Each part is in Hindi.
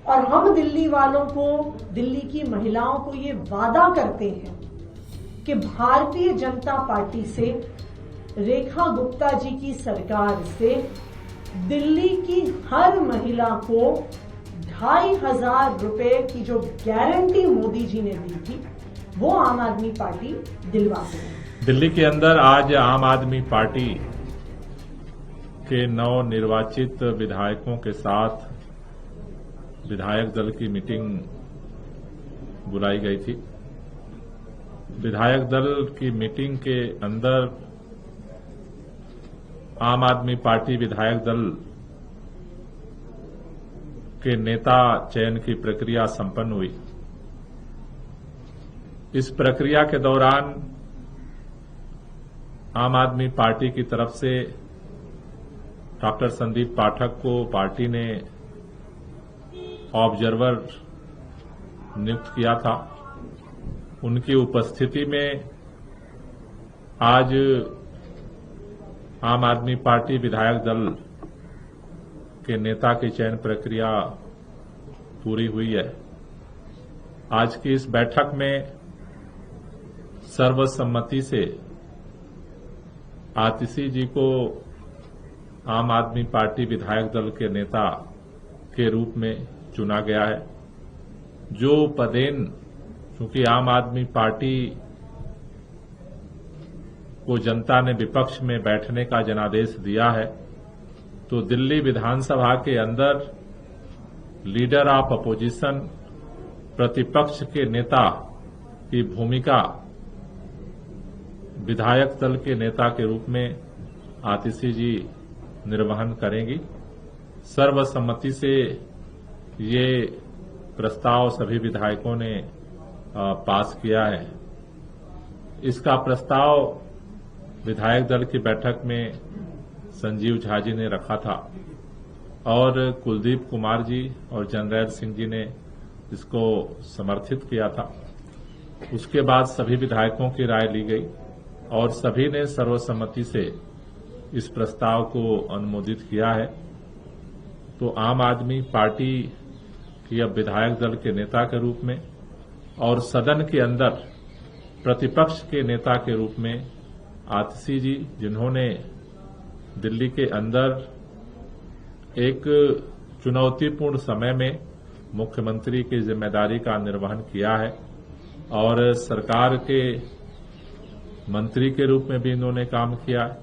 और हम दिल्ली वालों को, दिल्ली की महिलाओं को ये वादा करते हैं कि भारतीय जनता पार्टी से, रेखा गुप्ता जी की सरकार से दिल्ली की हर महिला को 2,500 रुपए की जो गारंटी मोदी जी ने दी थी वो आम आदमी पार्टी दिलवा सके। दिल्ली के अंदर आज आम आदमी पार्टी के नवनिर्वाचित विधायकों के साथ विधायक दल की मीटिंग बुलाई गई थी। विधायक दल की मीटिंग के अंदर आम आदमी पार्टी विधायक दल के नेता चयन की प्रक्रिया संपन्न हुई। इस प्रक्रिया के दौरान आम आदमी पार्टी की तरफ से डॉक्टर संदीप पाठक को पार्टी ने ऑब्जर्वर नियुक्त किया था। उनकी उपस्थिति में आज आम आदमी पार्टी विधायक दल के नेता की चयन प्रक्रिया पूरी हुई है। आज की इस बैठक में सर्वसम्मति से आतिशी जी को आम आदमी पार्टी विधायक दल के नेता के रूप में चुना गया है। जो पदेन, चूंकि आम आदमी पार्टी को जनता ने विपक्ष में बैठने का जनादेश दिया है, तो दिल्ली विधानसभा के अंदर लीडर ऑफ अपोजिशन, प्रतिपक्ष के नेता की भूमिका विधायक दल के नेता के रूप में आतिशी जी निर्वहन करेंगी। सर्वसम्मति से ये प्रस्ताव सभी विधायकों ने पास किया है। इसका प्रस्ताव विधायक दल की बैठक में संजीव झा जी ने रखा था और कुलदीप कुमार जी और जनरैल सिंह जी ने इसको समर्थित किया था। उसके बाद सभी विधायकों की राय ली गई और सभी ने सर्वसम्मति से इस प्रस्ताव को अनुमोदित किया है। तो आम आदमी पार्टी की अब विधायक दल के नेता के रूप में और सदन के अंदर प्रतिपक्ष के नेता के रूप में आतिशी जी, जिन्होंने दिल्ली के अंदर एक चुनौतीपूर्ण समय में मुख्यमंत्री की जिम्मेदारी का निर्वहन किया है और सरकार के मंत्री के रूप में भी इन्होंने काम किया है,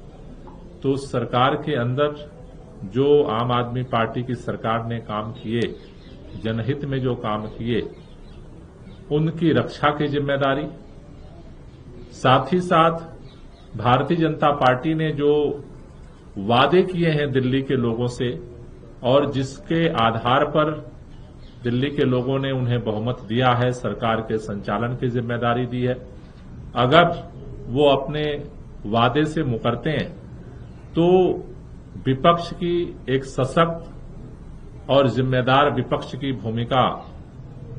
तो उस सरकार के अंदर जो आम आदमी पार्टी की सरकार ने काम किए, जनहित में जो काम किए, उनकी रक्षा की जिम्मेदारी, साथ ही साथ भारतीय जनता पार्टी ने जो वादे किए हैं दिल्ली के लोगों से और जिसके आधार पर दिल्ली के लोगों ने उन्हें बहुमत दिया है, सरकार के संचालन की जिम्मेदारी दी है, अगर वो अपने वादे से मुकरते हैं तो विपक्ष की एक सशक्त और जिम्मेदार विपक्ष की भूमिका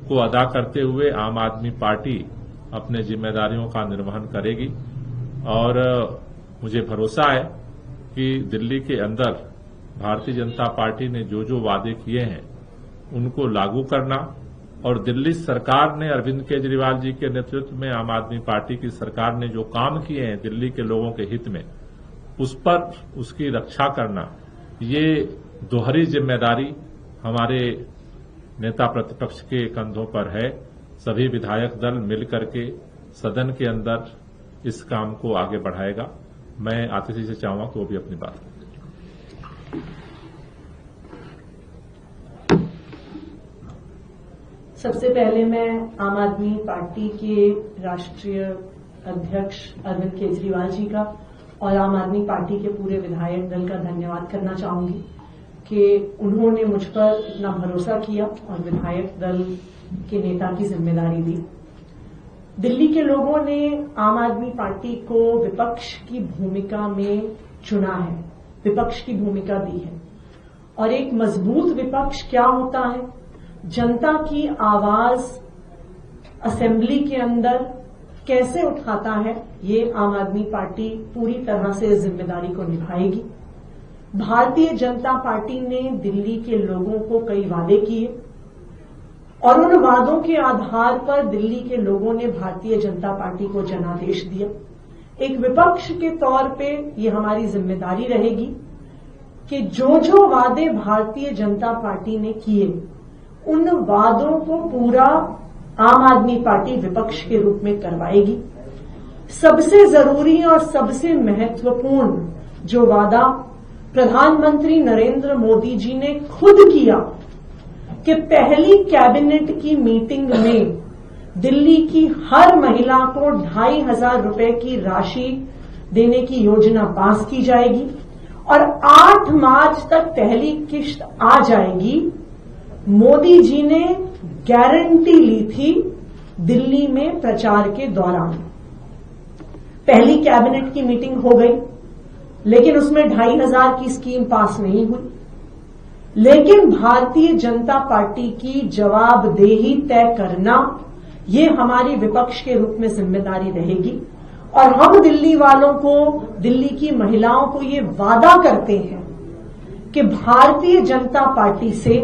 को अदा करते हुए आम आदमी पार्टी अपने जिम्मेदारियों का निर्वहन करेगी। और मुझे भरोसा है कि दिल्ली के अंदर भारतीय जनता पार्टी ने जो जो वादे किए हैं उनको लागू करना और दिल्ली सरकार ने, अरविंद केजरीवाल जी के नेतृत्व में आम आदमी पार्टी की सरकार ने जो काम किए हैं दिल्ली के लोगों के हित में, उस पर उसकी रक्षा करना, ये दोहरी जिम्मेदारी हमारे नेता प्रतिपक्ष के कंधों पर है। सभी विधायक दल मिलकर के सदन के अंदर इस काम को आगे बढ़ाएगा। मैं आतिशी से चाहूंगा कि वो भी अपनी बात करें। सबसे पहले मैं आम आदमी पार्टी के राष्ट्रीय अध्यक्ष अरविंद केजरीवाल जी का और आम आदमी पार्टी के पूरे विधायक दल का धन्यवाद करना चाहूंगी कि उन्होंने मुझ पर इतना भरोसा किया और विधायक दल के नेता की जिम्मेदारी दी। दिल्ली के लोगों ने आम आदमी पार्टी को विपक्ष की भूमिका में चुना है, विपक्ष की भूमिका दी है। और एक मजबूत विपक्ष क्या होता है, जनता की आवाज असेंबली के अंदर कैसे उठाता है, ये आम आदमी पार्टी पूरी तरह से जिम्मेदारी को निभाएगी। भारतीय जनता पार्टी ने दिल्ली के लोगों को कई वादे किए और उन वादों के आधार पर दिल्ली के लोगों ने भारतीय जनता पार्टी को जनादेश दिया। एक विपक्ष के तौर पे ये हमारी जिम्मेदारी रहेगी कि जो जो वादे भारतीय जनता पार्टी ने किए उन वादों को पूरा आम आदमी पार्टी विपक्ष के रूप में करवाएगी। सबसे जरूरी और सबसे महत्वपूर्ण जो वादा प्रधानमंत्री नरेंद्र मोदी जी ने खुद किया कि पहली कैबिनेट की मीटिंग में दिल्ली की हर महिला को 2,500 रुपए की राशि देने की योजना पास की जाएगी और 8 मार्च तक पहली किश्त आ जाएगी। मोदी जी ने गारंटी ली थी दिल्ली में प्रचार के दौरान। पहली कैबिनेट की मीटिंग हो गई, लेकिन उसमें 2,500 की स्कीम पास नहीं हुई। लेकिन भारतीय जनता पार्टी की जवाबदेही तय करना ये हमारी विपक्ष के रूप में जिम्मेदारी रहेगी और हम दिल्ली वालों को, दिल्ली की महिलाओं को ये वादा करते हैं कि भारतीय जनता पार्टी से,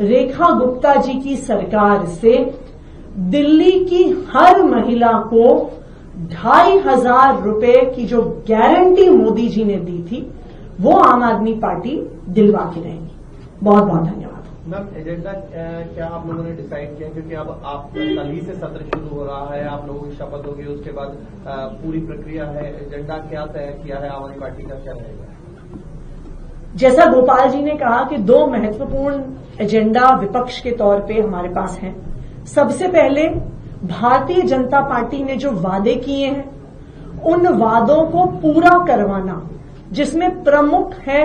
रेखा गुप्ता जी की सरकार से दिल्ली की हर महिला को 2,500 रुपए की जो गारंटी मोदी जी ने दी थी वो आम आदमी पार्टी दिलवा के रहेगी। बहुत बहुत धन्यवाद। मैम, एजेंडा क्या आप लोगों ने डिसाइड किया, क्योंकि अब आप कल ही से सत्र शुरू हो रहा है, आप लोगों की शपथ होगी, उसके बाद पूरी प्रक्रिया है, एजेंडा क्या तय किया है आम आदमी पार्टी का, क्या रहेगा? जैसा गोपाल जी ने कहा कि 2 महत्वपूर्ण एजेंडा विपक्ष के तौर पे हमारे पास हैं। सबसे पहले भारतीय जनता पार्टी ने जो वादे किए हैं उन वादों को पूरा करवाना, जिसमें प्रमुख है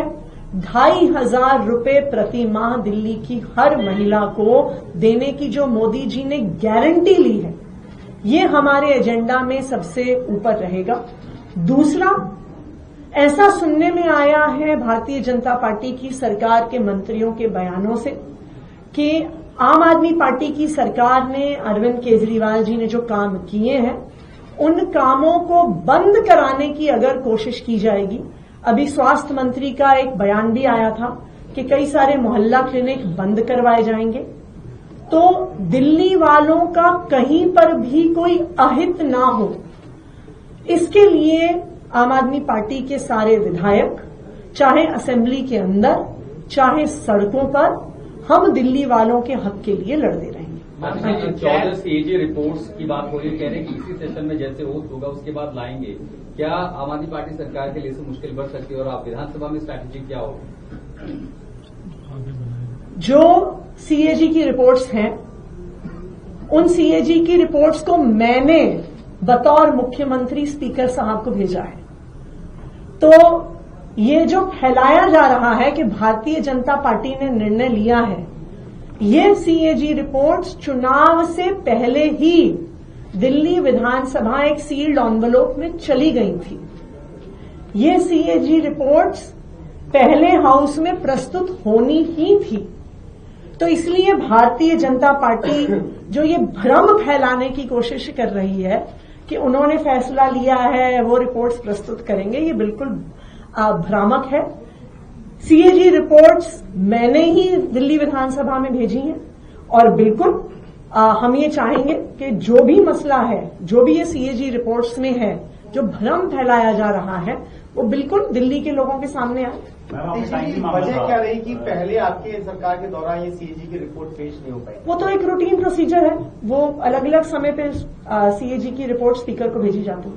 2,500 रुपए प्रति माह दिल्ली की हर महिला को देने की जो मोदी जी ने गारंटी ली है, ये हमारे एजेंडा में सबसे ऊपर रहेगा। दूसरा, ऐसा सुनने में आया है भारतीय जनता पार्टी की सरकार के मंत्रियों के बयानों से कि आम आदमी पार्टी की सरकार ने, अरविंद केजरीवाल जी ने जो काम किए हैं उन कामों को बंद कराने की अगर कोशिश की जाएगी। अभी स्वास्थ्य मंत्री का एक बयान भी आया था कि कई सारे मोहल्ला क्लिनिक बंद करवाए जाएंगे। तो दिल्ली वालों का कहीं पर भी कोई अहित ना हो, इसके लिए आम आदमी पार्टी के सारे विधायक, चाहे असेंबली के अंदर चाहे सड़कों पर, हम दिल्ली वालों के हक के लिए लड़ते रहेंगे। 14 सीएजी रिपोर्ट्स की बात हो रही है, कह रहे हैं कि इसी सेशन में जैसे ओथ होगा उसके बाद लाएंगे। क्या आम आदमी पार्टी सरकार के लिए इससे मुश्किल बढ़ सकती है और आप विधानसभा में स्ट्रैटेजी क्या होगी? जो सीएजी की रिपोर्ट्स हैं, उन सीएजी की रिपोर्ट्स को मैंने बतौर मुख्यमंत्री स्पीकर साहब को भेजा है। तो ये जो फैलाया जा रहा है कि भारतीय जनता पार्टी ने निर्णय लिया है, ये सीएजी रिपोर्ट्स चुनाव से पहले ही दिल्ली विधानसभा एक सील्ड एनवेलप में चली गई थी। ये सीएजी रिपोर्ट्स पहले हाउस में प्रस्तुत होनी ही थी। तो इसलिए भारतीय जनता पार्टी जो ये भ्रम फैलाने की कोशिश कर रही है कि उन्होंने फैसला लिया है, वो रिपोर्ट्स प्रस्तुत करेंगे, ये बिल्कुल भ्रामक है। सीएजी रिपोर्ट्स मैंने ही दिल्ली विधानसभा में भेजी हैं और बिल्कुल हम ये चाहेंगे कि जो भी मसला है, जो भी ये सीएजी रिपोर्ट्स में है, जो भ्रम फैलाया जा रहा है, वो बिल्कुल दिल्ली के लोगों के सामने आए। वजह क्या रही कि पहले आपके सरकार के दौरान ये सीएजी की रिपोर्ट पेश नहीं हो पाई? वो तो एक रूटीन प्रोसीजर है, वो अलग अलग समय पे सीएजी की रिपोर्ट स्पीकर को भेजी जाती है।